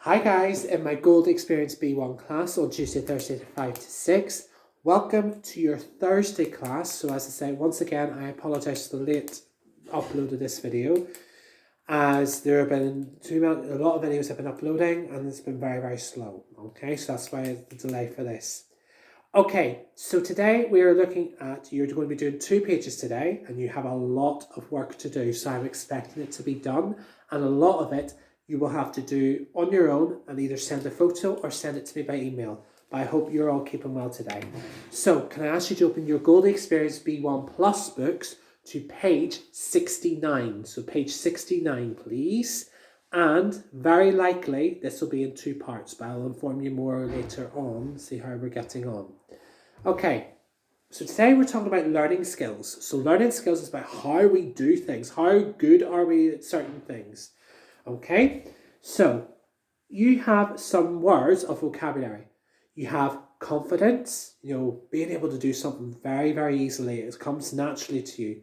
Hi guys, in my Gold Experience B1 class on Tuesday, Thursday 5 to 6. Welcome to your Thursday class. So as I said, once again, I apologise for the late upload of this video, as there have been a lot of videos I've been uploading and it's been very, very slow. Okay, so that's why the delay for this. Okay, so today we are looking at, you're going to be doing 2 pages today and you have a lot of work to do. So I'm expecting it to be done, and a lot of it you will have to do on your own and either send a photo or send it to me by email. But I hope you're all keeping well today. So can I ask you to open your Gold Experience B1 Plus books to page 69. So page 69, please. And very likely this will be in 2 parts, but I'll inform you more later on, see how we're getting on. Okay, so today we're talking about learning skills. So learning skills is about how we do things. How good are we at certain things? Okay, so you have some words of vocabulary. You have confidence, being able to do something very, very easily. It comes naturally to you.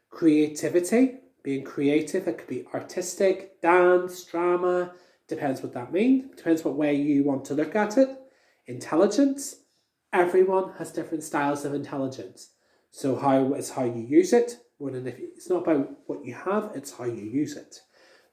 Creativity, being creative. It could be artistic, dance, drama. Depends what that means. Depends what way you want to look at it. Intelligence. Everyone has different styles of intelligence. So it's how you use it. It's not about what you have, it's how you use it.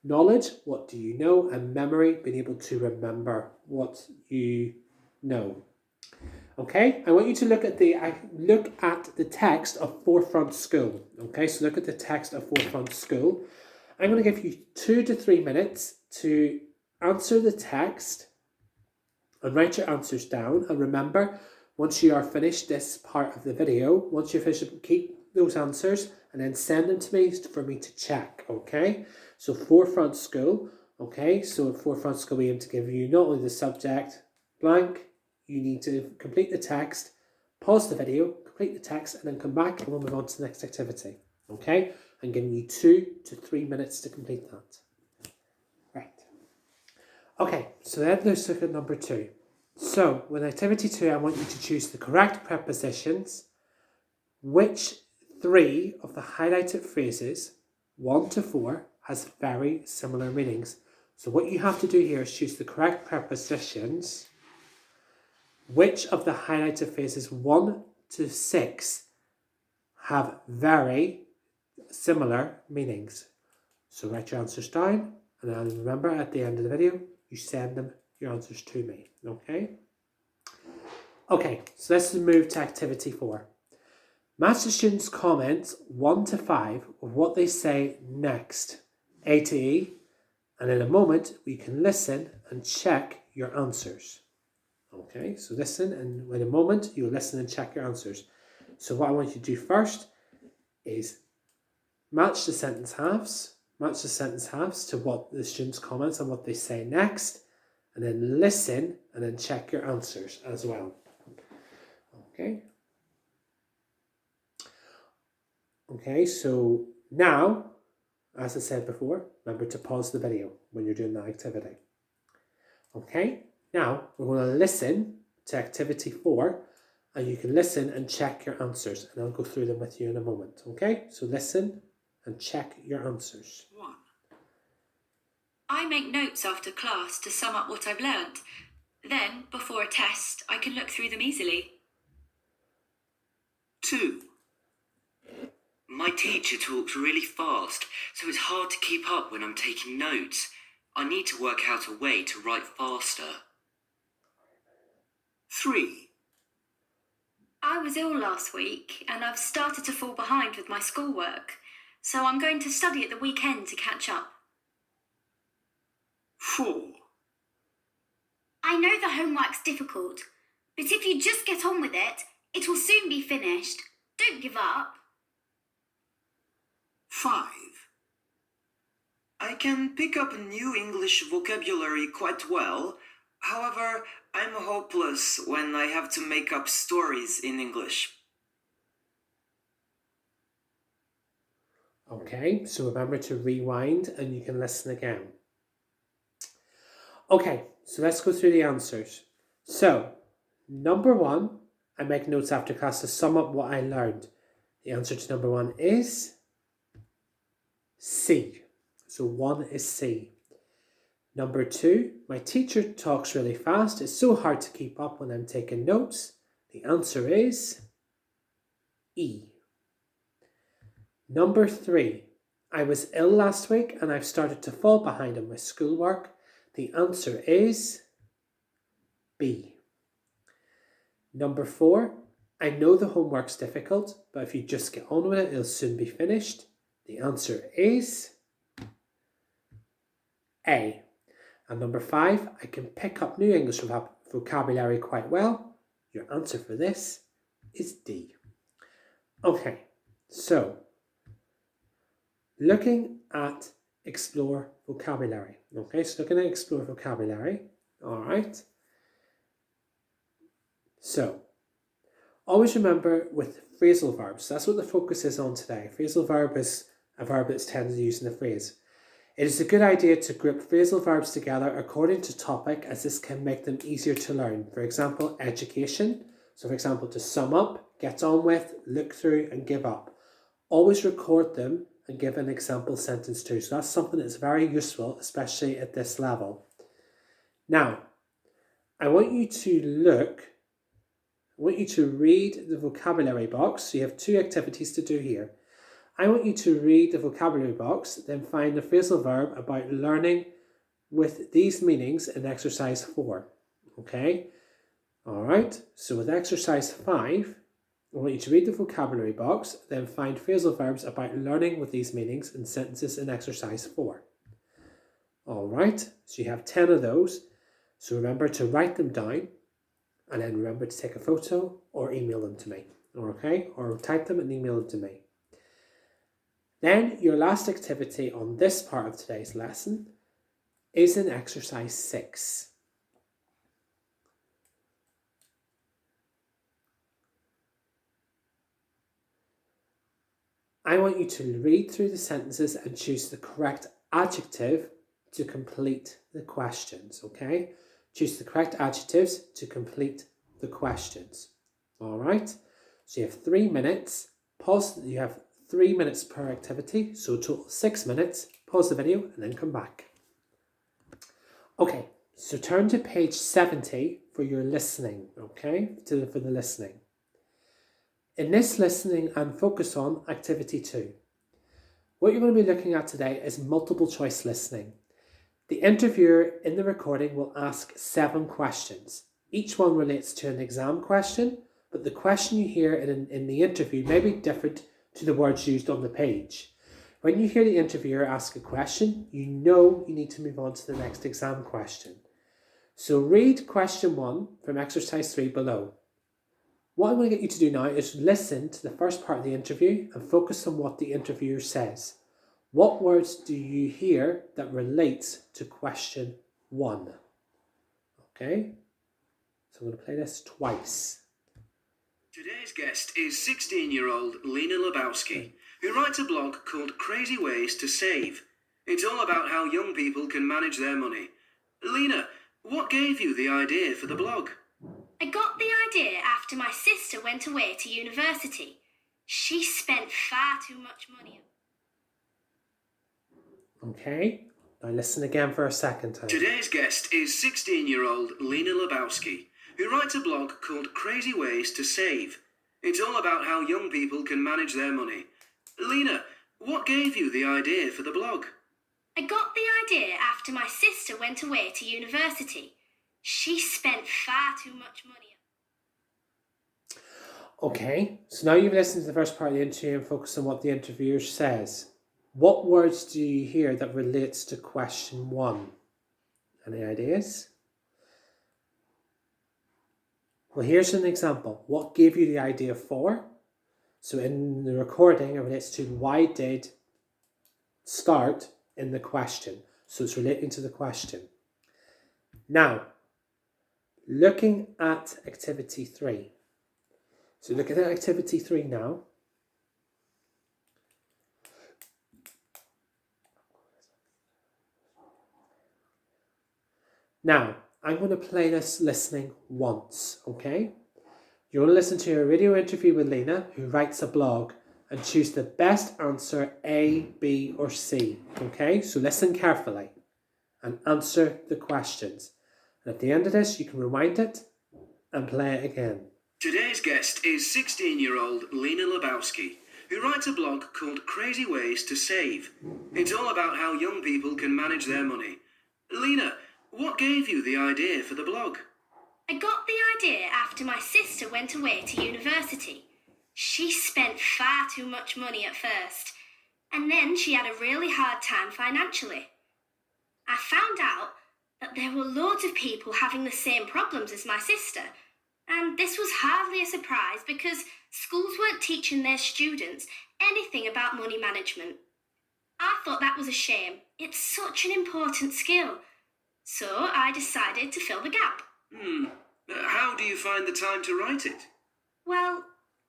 Knowledge, what do you know? And memory, being able to remember what you know. Okay, I want you to look at the text of Forefront School. Okay, so look at the text of Forefront School. I'm going to give you 2 to 3 minutes to answer the text and write your answers down. And remember, once you are finished this part of the video, once you finish it, keep those answers and then send them to me for me to check. Okay, so Forefront School. Okay, so at Forefront School we aim to give you not only the subject blank. You need to complete the text, pause the video, complete the text, and then come back and we'll move on to the next activity. Okay? I'm giving you 2 to 3 minutes to complete that. Right. Okay, so then let's look at number 2. So, with activity 2, I want you to choose the correct prepositions. Which 3 of the highlighted phrases, 1 to 4, has very similar meanings. So what you have to do here is choose the correct prepositions. Which of the highlighted phrases 1 to 6 have very similar meanings? So write your answers down, and then remember at the end of the video, you send your answers to me, okay? Okay, so let's move to activity 4. Match the students' comments 1 to 5 of what they say next, A to E, and in a moment, we can listen and check your answers. Okay, so listen, and in a moment, you'll listen and check your answers. So what I want you to do first is match the sentence halves to what the students' comments and what they say next, and then listen and then check your answers as well. Okay. Okay, so now, as I said before, remember to pause the video when you're doing that activity. Okay. Now, we're going to listen to activity 4, and you can listen and check your answers, and I'll go through them with you in a moment, okay? So listen and check your answers. 1. I make notes after class to sum up what I've learnt. Then, before a test, I can look through them easily. 2. My teacher talks really fast, so it's hard to keep up when I'm taking notes. I need to work out a way to write faster. 3. I was ill last week, and I've started to fall behind with my schoolwork, so I'm going to study at the weekend to catch up. 4. I know the homework's difficult, but if you just get on with it, it will soon be finished. Don't give up. 5. I can pick up new English vocabulary quite well. However, I'm hopeless when I have to make up stories in English. Okay, so remember to rewind and you can listen again. Okay, so let's go through the answers. So, number 1, I make notes after class to sum up what I learned. The answer to number 1 is C. So 1 is C. Number 2, my teacher talks really fast. It's so hard to keep up when I'm taking notes. The answer is E. Number 3, I was ill last week and I've started to fall behind on my schoolwork. The answer is B. Number 4, I know the homework's difficult, but if you just get on with it, it'll soon be finished. The answer is A. And number 5, I can pick up new English vocabulary quite well. Your answer for this is D. Okay, so looking at explore vocabulary. Okay, so looking at explore vocabulary. All right. So always remember with phrasal verbs, that's what the focus is on today. Phrasal verb is a verb that's tended to use in a phrase. It is a good idea to group phrasal verbs together according to topic, as this can make them easier to learn. For example, education. So for example, to sum up, get on with, look through and give up. Always record them and give an example sentence too. So that's something that's very useful, especially at this level. Now, I want you to read the vocabulary box. So you have 2 activities to do here. I want you to read the vocabulary box, then find the phrasal verb about learning with these meanings in exercise 4. Okay? All right. So with exercise 5, I want you to read the vocabulary box, then find phrasal verbs about learning with these meanings in sentences in exercise 4. All right. So you have 10 of those. So remember to write them down, and then remember to take a photo or email them to me. Okay? Or type them and email them to me. Then your last activity on this part of today's lesson is in exercise 6. I want you to read through the sentences and choose the correct adjective to complete the questions, okay? Choose the correct adjectives to complete the questions, all right? So you have 3 minutes. You have 3 minutes per activity, so total 6 minutes. Pause the video and then come back. Okay, so turn to page 70 for your listening, okay? For the listening. In this listening and focus on activity 2. What you're going to be looking at today is multiple choice listening. The interviewer in the recording will ask 7 questions. Each one relates to an exam question, but the question you hear in the interview may be different to the words used on the page. When you hear the interviewer ask a question, you know you need to move on to the next exam question. So read question 1 from exercise 3 below. What I'm going to get you to do now is listen to the first part of the interview and focus on what the interviewer says. What words do you hear that relates to question 1? Okay, so I'm going to play this twice. Today's guest is 16-year-old Lena Lebowski, who writes a blog called Crazy Ways to Save. It's all about how young people can manage their money. Lena, what gave you the idea for the blog? I got the idea after my sister went away to university. She spent far too much money. Okay, now listen again for a second time. Today's guest is 16-year-old Lena Lebowski, who writes a blog called Crazy Ways to Save. It's all about how young people can manage their money. Lena, what gave you the idea for the blog? I got the idea after my sister went away to university. She spent far too much money. Okay, so now you've listened to the first part of the interview and focus on what the interviewer says. What words do you hear that relates to question 1? Any ideas? Well, here's an example. What gave you the idea for? So in the recording, it relates to why did start in the question. So it's relating to the question. Now, looking at activity 3. So looking at activity 3 now. Now, I'm going to play this listening once, okay? You're going to listen to a radio interview with Lena, who writes a blog, and choose the best answer A, B, or C, okay? So listen carefully. and answer the questions. And at the end of this, you can rewind it and play it again. Today's guest is 16-year-old Lena Lebowski, who writes a blog called Crazy Ways to Save. It's all about how young people can manage their money. Lena, what gave you the idea for the blog? I got the idea after my sister went away to university. She spent far too much money at first, and then she had a really hard time financially. I found out that there were loads of people having the same problems as my sister, and this was hardly a surprise because schools weren't teaching their students anything about money management. I thought that was a shame. It's such an important skill. So I decided to fill the gap. How do you find the time to write it? Well,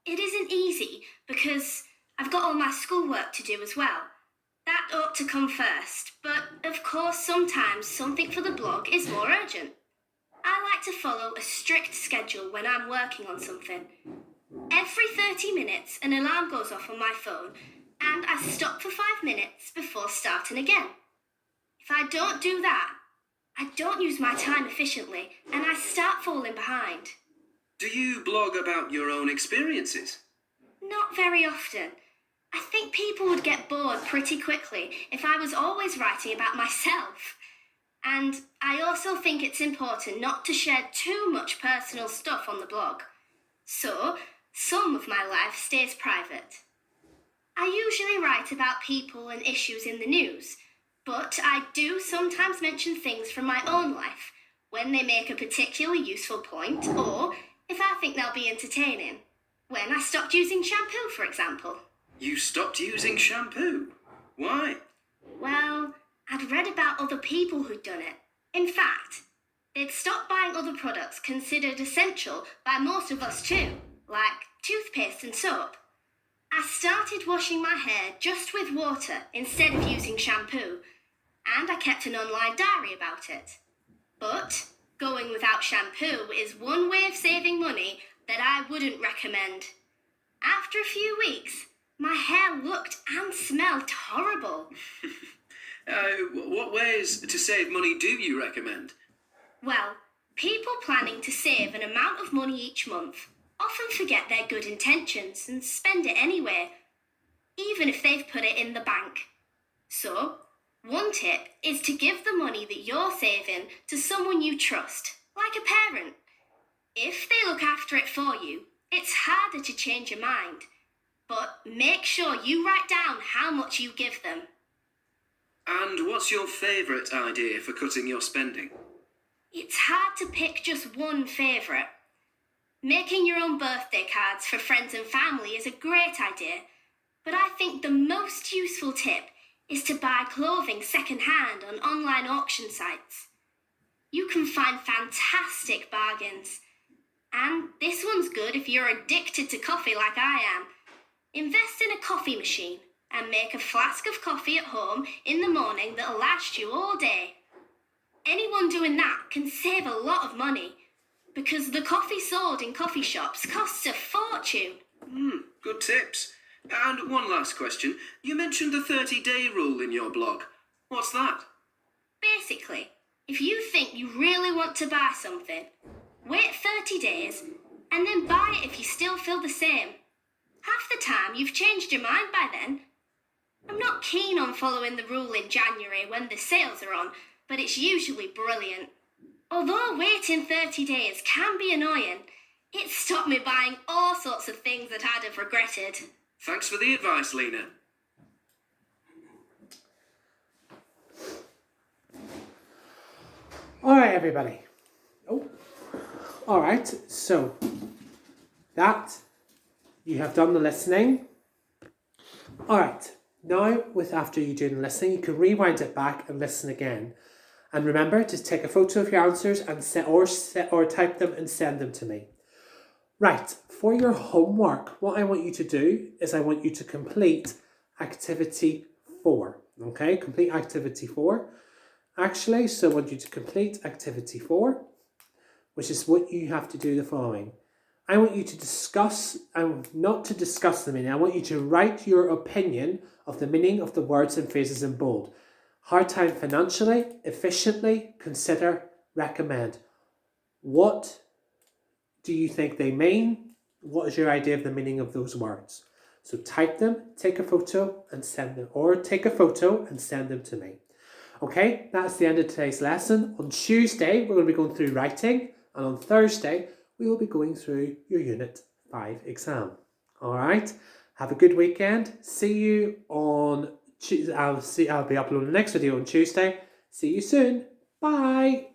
it isn't easy because I've got all my schoolwork to do as well. That ought to come first, but of course sometimes something for the blog is more urgent. I like to follow a strict schedule when I'm working on something. Every 30 minutes an alarm goes off on my phone and I stop for 5 minutes before starting again. If I don't do that, I don't use my time efficiently and I start falling behind. Do you blog about your own experiences? Not very often. I think people would get bored pretty quickly if I was always writing about myself. And I also think it's important not to share too much personal stuff on the blog. So, some of my life stays private. I usually write about people and issues in the news, but I do sometimes mention things from my own life when they make a particularly useful point or if I think they'll be entertaining. When I stopped using shampoo, for example. You stopped using shampoo? Why? Well, I'd read about other people who'd done it. In fact, they'd stopped buying other products considered essential by most of us too, like toothpaste and soap. I started washing my hair just with water instead of using shampoo, and I kept an online diary about it. But going without shampoo is one way of saving money that I wouldn't recommend. After a few weeks, my hair looked and smelled horrible. What ways to save money do you recommend? Well, people planning to save an amount of money each month often forget their good intentions and spend it anyway, even if they've put it in the bank. So, one tip is to give the money that you're saving to someone you trust, like a parent. If they look after it for you, it's harder to change your mind. But make sure you write down how much you give them. And what's your favourite idea for cutting your spending? It's hard to pick just one favourite. Making your own birthday cards for friends and family is a great idea, but I think the most useful tip is to buy clothing second-hand on online auction sites. You can find fantastic bargains. And this one's good if you're addicted to coffee like I am. Invest in a coffee machine and make a flask of coffee at home in the morning that'll last you all day. Anyone doing that can save a lot of money because the coffee sold in coffee shops costs a fortune. Good tips. And one last question. You mentioned the 30-day rule in your blog. What's that? Basically, if you think you really want to buy something, wait 30 days and then buy it if you still feel the same. Half the time you've changed your mind by then. I'm not keen on following the rule in January when the sales are on, but it's usually brilliant. Although waiting 30 days can be annoying, it stopped me buying all sorts of things that I'd have regretted. Thanks for the advice, Lena. All right, everybody. All right, so that you have done the listening. All right, now after you do the listening, you can rewind it back and listen again. And remember to take a photo of your answers and or type them and send them to me. Right, for your homework, what I want you to do is I want you to complete activity 4. Okay, complete activity 4. Actually, so I want you to complete activity 4, which is what you have to do the following. I want you to discuss, not to discuss the meaning, I want you to write your opinion of the meaning of the words and phrases in bold. Hard time financially, efficiently, consider, recommend. What do you think they mean? What is your idea of the meaning of those words? So type them, take a photo and send them, or take a photo and send them to me. Okay, that's the end of today's lesson. On Tuesday, we're going to be going through writing, and on Thursday, we will be going through your Unit 5 exam. All right, have a good weekend. See you on Tuesday. I'll be uploading the next video on Tuesday. See you soon. Bye.